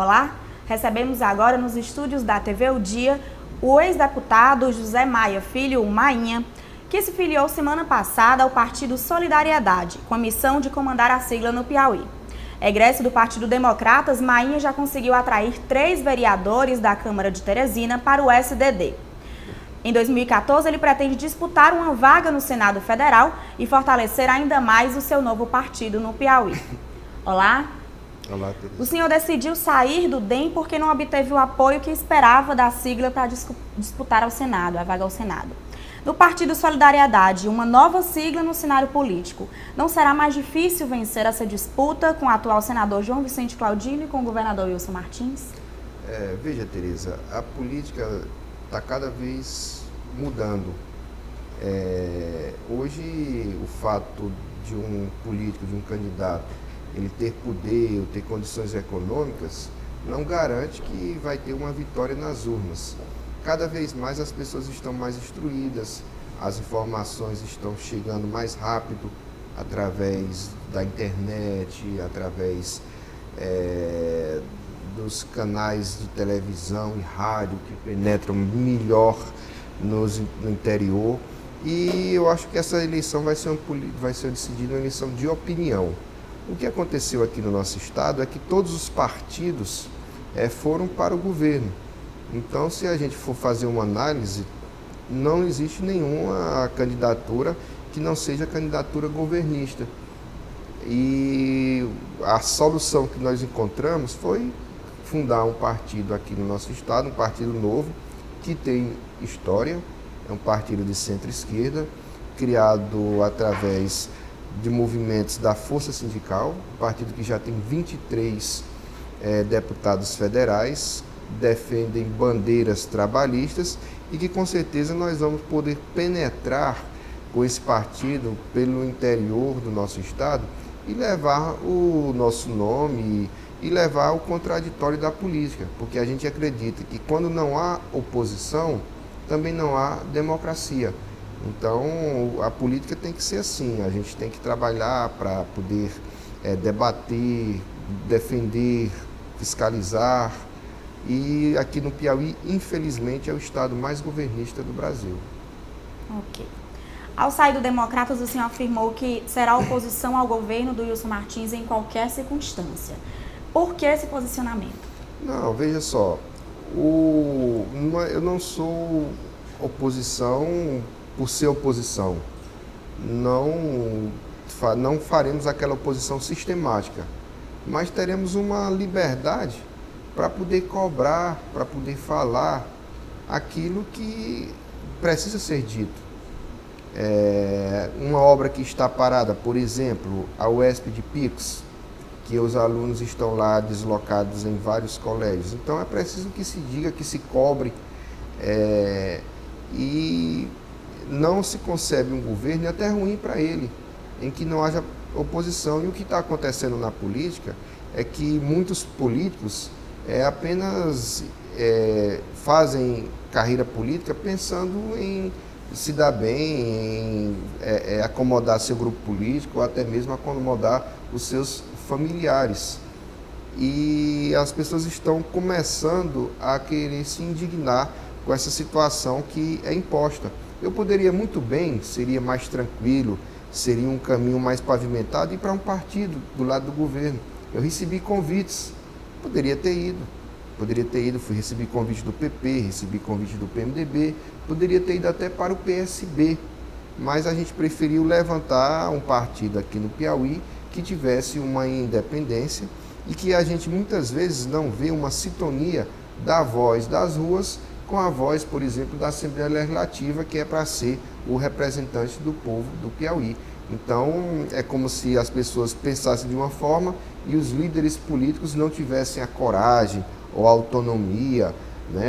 Olá, recebemos agora nos estúdios da TV O Dia o ex-deputado José Maia Filho, Mainha, que se filiou semana passada ao Partido Solidariedade, com a missão de comandar a sigla no Piauí. Egresso do Partido Democratas, Mainha já conseguiu atrair 3 vereadores da Câmara de Teresina para o SDD. Em 2014, ele pretende disputar uma vaga no Senado Federal e fortalecer ainda mais o seu novo partido no Piauí. Olá. Olá, Teresa. O senhor decidiu sair do DEM porque não obteve o apoio que esperava da sigla para disputar ao Senado, a vaga ao Senado. No Partido Solidariedade, uma nova sigla no cenário político. Não será mais difícil vencer essa disputa com o atual senador João Vicente Claudino e com o governador Wilson Martins? Veja, Teresa, a política está cada vez mudando. Hoje, o fato de um político, de um candidato, ele ter poder ou ter condições econômicas, não garante que vai ter uma vitória nas urnas. Cada vez mais as pessoas estão mais instruídas, as informações estão chegando mais rápido através da internet, através dos canais de televisão e rádio que penetram melhor no interior. E eu acho que essa eleição vai ser decidida uma eleição de opinião. O que aconteceu aqui no nosso estado é que todos os partidos foram para o governo. Então, se a gente for fazer uma análise, não existe nenhuma candidatura que não seja candidatura governista. E a solução que nós encontramos foi fundar um partido aqui no nosso estado, um partido novo, que tem história, é um partido de centro-esquerda, criado através de movimentos da Força Sindical, um partido que já tem 23 deputados federais, defendem bandeiras trabalhistas e que com certeza nós vamos poder penetrar com esse partido pelo interior do nosso estado e levar o nosso nome e levar o contraditório da política, porque a gente acredita que quando não há oposição, também não há democracia. Então, a política tem que ser assim, a gente tem que trabalhar para poder debater, defender, fiscalizar. E aqui no Piauí, infelizmente, é o estado mais governista do Brasil. Ok. Ao sair do Democratas, o senhor afirmou que será oposição ao governo do Wilson Martins em qualquer circunstância. Por que esse posicionamento? Não, veja só, eu não sou oposição por ser oposição. Não faremos aquela oposição sistemática, mas teremos uma liberdade para poder cobrar, para poder falar aquilo que precisa ser dito. Uma obra que está parada, por exemplo, a UESP de Picos, que os alunos estão lá deslocados em vários colégios. Então é preciso que se diga, que se cobre, e não se concebe um governo, e até ruim para ele, em que não haja oposição. E o que está acontecendo na política é que muitos políticos apenas fazem carreira política pensando em se dar bem, em acomodar seu grupo político, ou até mesmo acomodar os seus familiares. E as pessoas estão começando a querer se indignar com essa situação que é imposta. Eu poderia muito bem, seria mais tranquilo, seria um caminho mais pavimentado, ir para um partido do lado do governo. Eu recebi convites, poderia ter ido, recebi convite do PP, recebi convite do PMDB, poderia ter ido até para o PSB, mas a gente preferiu levantar um partido aqui no Piauí que tivesse uma independência e que a gente muitas vezes não vê uma sintonia da voz das ruas com a voz, por exemplo, da Assembleia Legislativa, que é para ser o representante do povo do Piauí. Então, é como se as pessoas pensassem de uma forma e os líderes políticos não tivessem a coragem ou a autonomia,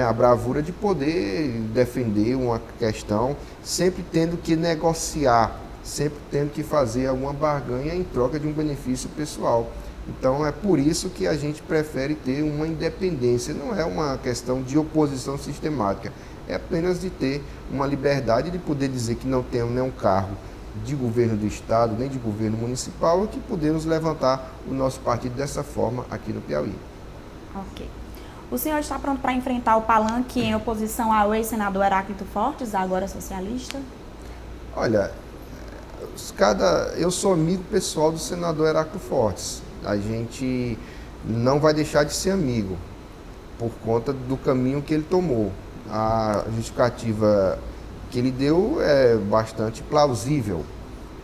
a bravura de poder defender uma questão, sempre tendo que negociar, sempre tendo que fazer alguma barganha em troca de um benefício pessoal. Então é por isso que a gente prefere ter uma independência, não é uma questão de oposição sistemática, é apenas de ter uma liberdade de poder dizer que não temos nenhum cargo de governo do estado, nem de governo municipal, e que podemos levantar o nosso partido dessa forma aqui no Piauí. Ok. O senhor está pronto para enfrentar o palanque em oposição ao ex-senador Heráclito Fortes, agora socialista? Olha, eu sou amigo pessoal do senador Heráclito Fortes. A gente não vai deixar de ser amigo por conta do caminho que ele tomou. A justificativa que ele deu é bastante plausível.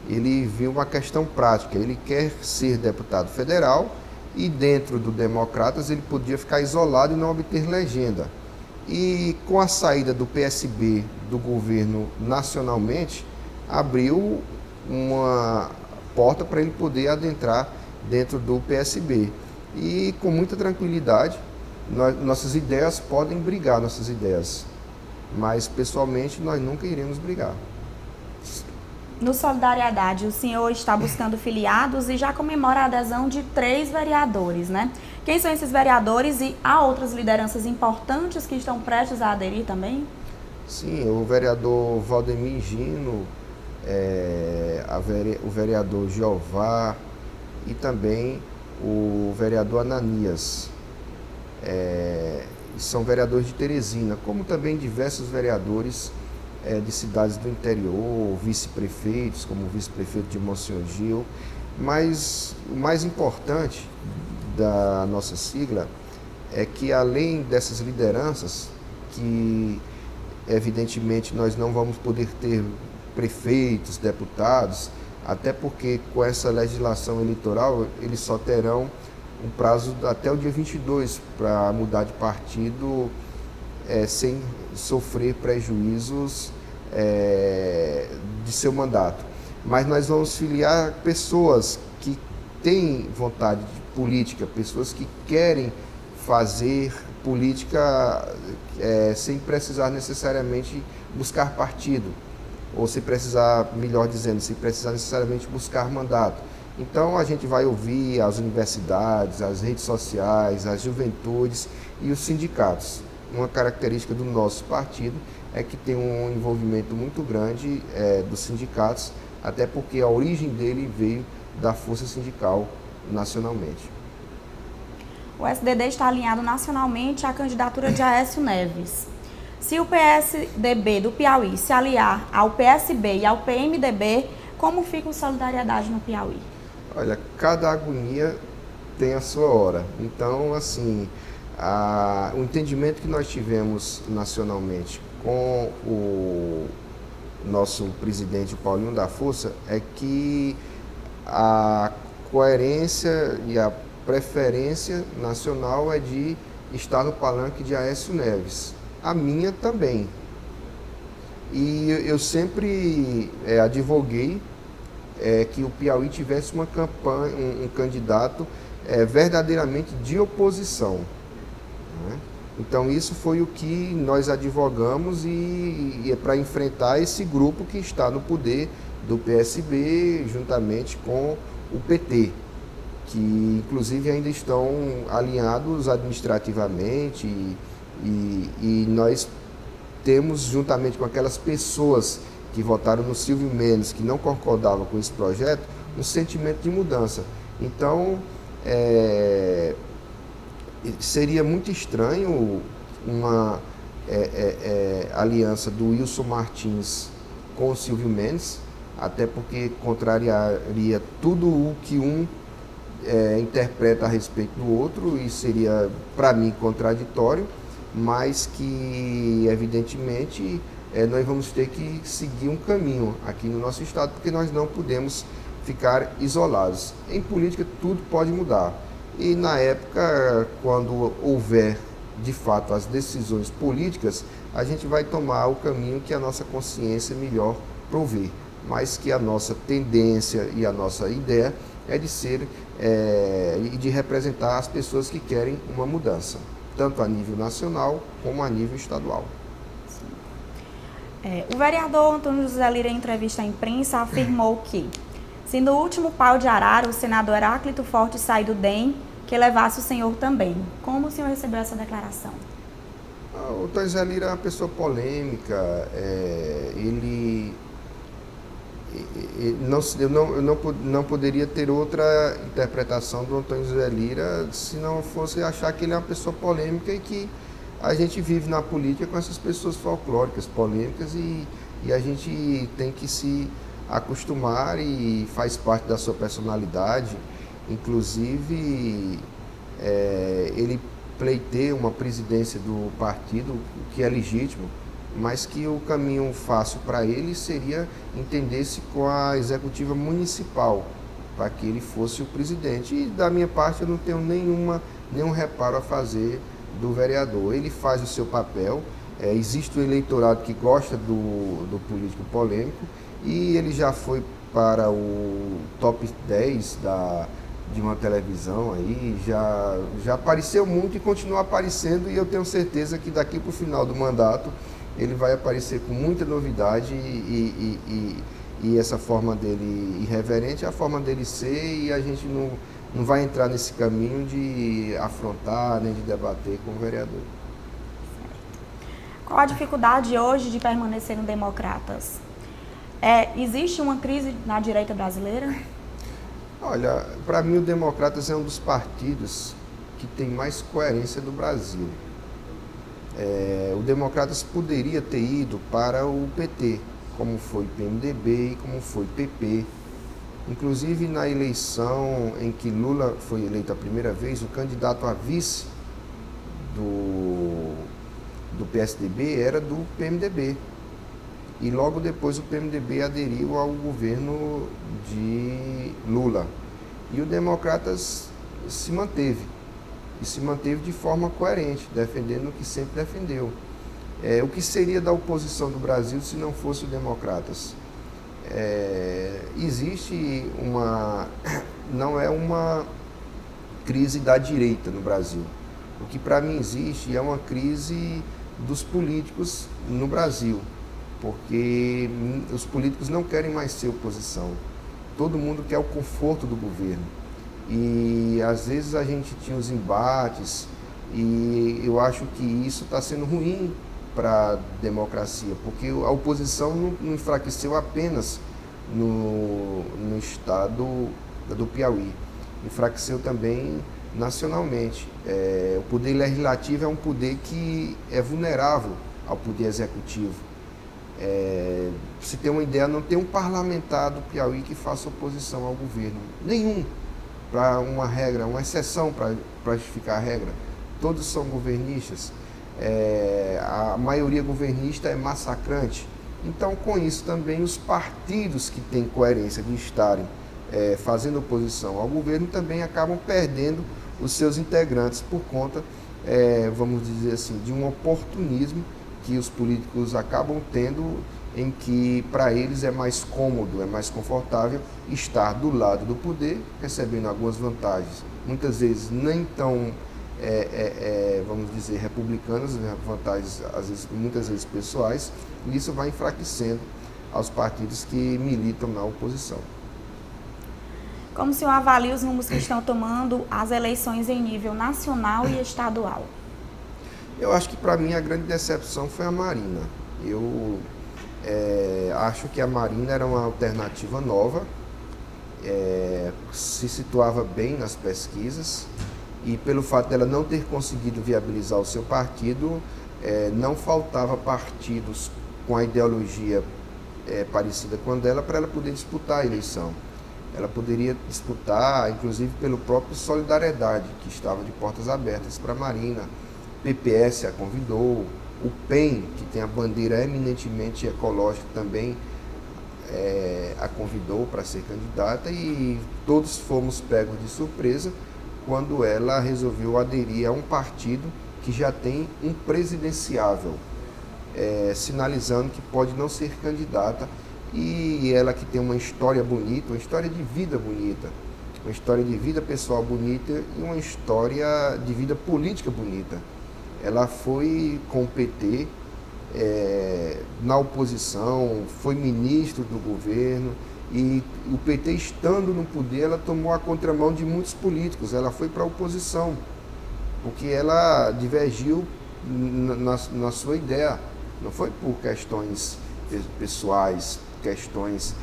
Ele viu uma questão prática. Ele quer ser deputado federal e dentro do Democratas ele podia ficar isolado e não obter legenda. E com a saída do PSB do governo nacionalmente, abriu uma porta para ele poder adentrar dentro do PSB. E com muita tranquilidade, nossas ideias podem brigar, nossas ideias. Mas pessoalmente nós nunca iremos brigar. No Solidariedade, o senhor está buscando filiados e já comemora a adesão de 3 vereadores, né? Quem são esses vereadores e há outras lideranças importantes que estão prestes a aderir também? Sim, o vereador Valdemir Gino, o vereador Jeová e também o vereador Ananias. São vereadores de Teresina, como também diversos vereadores de cidades do interior, vice-prefeitos, como o vice-prefeito de Monsenhor Gil. Mas o mais importante da nossa sigla é que, além dessas lideranças, que evidentemente nós não vamos poder ter prefeitos, deputados, até porque com essa legislação eleitoral eles só terão um prazo até o dia 22 para mudar de partido sem sofrer prejuízos de seu mandato. Mas nós vamos filiar pessoas que têm vontade de política, pessoas que querem fazer política sem precisar necessariamente buscar partido, ou sem precisar, melhor dizendo, sem precisar necessariamente buscar mandato. Então a gente vai ouvir as universidades, as redes sociais, as juventudes e os sindicatos. Uma característica do nosso partido é que tem um envolvimento muito grande dos sindicatos, até porque a origem dele veio da força sindical nacionalmente. O SDD está alinhado nacionalmente à candidatura de Aécio Neves. Se o PSDB do Piauí se aliar ao PSB e ao PMDB, como fica o Solidariedade no Piauí? Olha, cada agonia tem a sua hora. Então, assim, o entendimento que nós tivemos nacionalmente com o nosso presidente Paulinho da Força é que a coerência e a preferência nacional é de estar no palanque de Aécio Neves. A minha também. E eu sempre advoguei que o Piauí tivesse uma campanha, um candidato verdadeiramente de oposição, né? Então isso foi o que nós advogamos e é para enfrentar esse grupo que está no poder do PSB juntamente com o PT, que inclusive ainda estão alinhados administrativamente e nós temos, juntamente com aquelas pessoas que votaram no Silvio Mendes, que não concordavam com esse projeto, um sentimento de mudança. Então, seria muito estranho uma aliança do Wilson Martins com o Silvio Mendes, até porque contrariaria tudo o que um interpreta a respeito do outro e seria, para mim, contraditório, mas que, evidentemente, nós vamos ter que seguir um caminho aqui no nosso estado, porque nós não podemos ficar isolados. Em política, tudo pode mudar. E na época, quando houver, de fato, as decisões políticas, a gente vai tomar o caminho que a nossa consciência melhor prover. Mas que a nossa tendência e a nossa ideia é de ser e de representar as pessoas que querem uma mudança, tanto a nível nacional como a nível estadual. O vereador Antônio José Lira, em entrevista à imprensa, afirmou que, se no último pau de arara o senador Heráclito Fortes sai do DEM, que levasse o senhor também. Como o senhor recebeu essa declaração? O Antônio José Lira é uma pessoa polêmica, ele Eu não poderia ter outra interpretação do Antônio José Lira se não fosse achar que ele é uma pessoa polêmica e que a gente vive na política com essas pessoas folclóricas, polêmicas, e a gente tem que se acostumar e faz parte da sua personalidade. Inclusive, ele pleiteia uma presidência do partido, o que é legítimo, mas que o caminho fácil para ele seria entender-se com a executiva municipal, para que ele fosse o presidente. E da minha parte eu não tenho nenhum reparo a fazer do vereador. Ele faz o seu papel, existe o eleitorado que gosta do político polêmico, e ele já foi para o top 10 de uma televisão aí, já apareceu muito e continua aparecendo, e eu tenho certeza que daqui para o final do mandato ele vai aparecer com muita novidade, e essa forma dele irreverente é a forma dele ser, e a gente não vai entrar nesse caminho de afrontar nem de debater com o vereador. Qual a dificuldade hoje de permanecer no Democratas? Existe uma crise na direita brasileira? Olha, para mim o Democratas é um dos partidos que tem mais coerência do Brasil. O Democratas poderia ter ido para o PT, como foi PMDB e como foi PP. Inclusive, na eleição em que Lula foi eleito a primeira vez, o candidato a vice do PSDB era do PMDB. E logo depois o PMDB aderiu ao governo de Lula. E o Democratas se manteve. E se manteve de forma coerente, defendendo o que sempre defendeu. O que seria da oposição do Brasil se não fosse o Democratas? Existe não é uma crise da direita no Brasil. O que para mim existe é uma crise dos políticos no Brasil, porque os políticos não querem mais ser oposição. Todo mundo quer o conforto do governo. E às vezes a gente tinha os embates, e eu acho que isso está sendo ruim para a democracia, porque a oposição não enfraqueceu apenas no estado do Piauí, enfraqueceu também nacionalmente. O poder legislativo é um poder que é vulnerável ao poder executivo. Se tem uma ideia, não tem um parlamentar do Piauí que faça oposição ao governo, nenhum, para uma regra, uma exceção para justificar a regra. Todos são governistas. A maioria governista é massacrante. Então, com isso também, os partidos que têm coerência de estarem fazendo oposição ao governo também acabam perdendo os seus integrantes por conta, vamos dizer assim, de um oportunismo que os políticos acabam tendo, em que para eles é mais cômodo, é mais confortável estar do lado do poder, recebendo algumas vantagens, muitas vezes nem tão, vamos dizer, republicanas, vantagens muitas vezes pessoais, e isso vai enfraquecendo aos partidos que militam na oposição. Como o senhor avalia os rumos que estão tomando as eleições em nível nacional e estadual? Eu acho que para mim a grande decepção foi a Marina. Eu acho que a Marina era uma alternativa nova, se situava bem nas pesquisas, e pelo fato dela não ter conseguido viabilizar o seu partido, não faltava partidos com a ideologia parecida com a dela para ela poder disputar a eleição. Ela poderia disputar, inclusive pelo próprio Solidariedade, que estava de portas abertas para a Marina. PPS a convidou, o PEN, que tem a bandeira eminentemente ecológica, também a convidou para ser candidata, e todos fomos pegos de surpresa quando ela resolveu aderir a um partido que já tem um presidenciável, sinalizando que pode não ser candidata, e ela que tem uma história bonita, uma história de vida bonita, uma história de vida pessoal bonita e uma história de vida política bonita. Ela foi com o PT na oposição, foi ministro do governo, e o PT estando no poder, ela tomou a contramão de muitos políticos, ela foi para a oposição, porque ela divergiu na sua ideia, não foi por questões pessoais, questões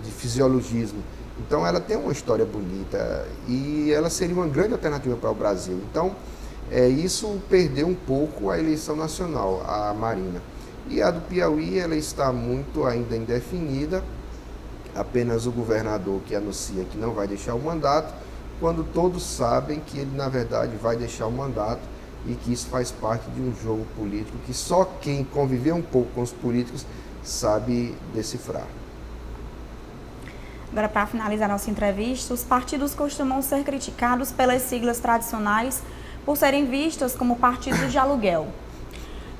de fisiologismo. Então ela tem uma história bonita e ela seria uma grande alternativa para o Brasil. Então isso perdeu um pouco a eleição nacional, a Marina. E a do Piauí, ela está muito ainda indefinida, apenas o governador que anuncia que não vai deixar o mandato, quando todos sabem que ele na verdade vai deixar o mandato e que isso faz parte de um jogo político que só quem conviveu um pouco com os políticos sabe decifrar. Agora, para finalizar nossa entrevista, os partidos costumam ser criticados pelas siglas tradicionais por serem vistas como partidos de aluguel.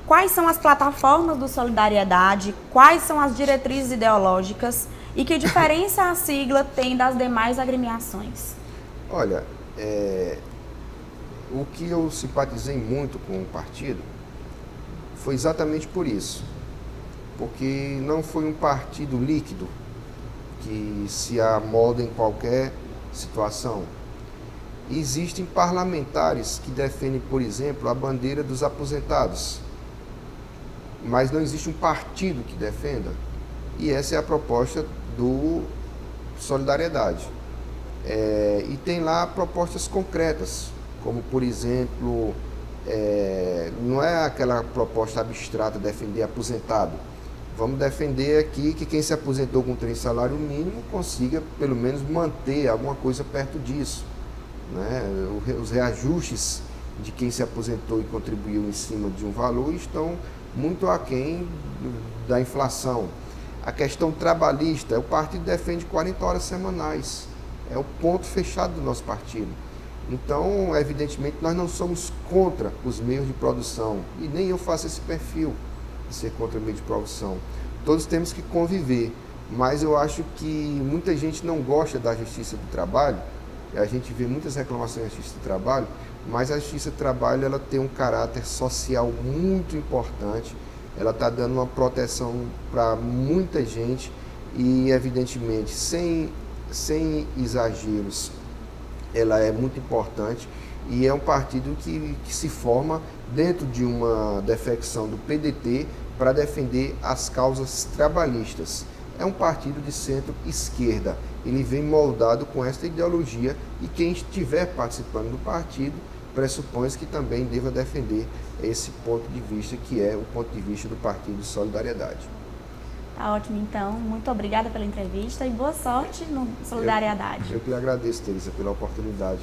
Quais são as plataformas do Solidariedade? Quais são as diretrizes ideológicas? E que diferença a sigla tem das demais agremiações? Olha, o que eu simpatizei muito com o partido foi exatamente por isso. Porque não foi um partido líquido que se amolda em qualquer situação. Existem parlamentares que defendem, por exemplo, a bandeira dos aposentados, mas não existe um partido que defenda. E essa é a proposta do Solidariedade. E tem lá propostas concretas, como, por exemplo, não é aquela proposta abstrata defender aposentado. Vamos defender aqui que quem se aposentou com 3 salários mínimos consiga, pelo menos, manter alguma coisa perto disso, né? Os reajustes de quem se aposentou e contribuiu em cima de um valor estão muito aquém da inflação. A questão trabalhista, o partido defende 40 horas semanais, é o ponto fechado do nosso partido. Então, evidentemente, nós não somos contra os meios de produção, e nem eu faço esse perfil de ser contra o meio de produção. Todos temos que conviver, mas eu acho que muita gente não gosta da Justiça do Trabalho. A gente vê muitas reclamações da Justiça do Trabalho, mas a Justiça do Trabalho ela tem um caráter social muito importante, ela está dando uma proteção para muita gente e, evidentemente, sem exageros, ela é muito importante e é um partido que se forma dentro de uma defecção do PDT para defender as causas trabalhistas. É um partido de centro-esquerda, ele vem moldado com esta ideologia e quem estiver participando do partido pressupõe que também deva defender esse ponto de vista, que é o ponto de vista do Partido Solidariedade. Tá ótimo, então. Muito obrigada pela entrevista e boa sorte no Solidariedade. Eu que lhe agradeço, Teresa, pela oportunidade.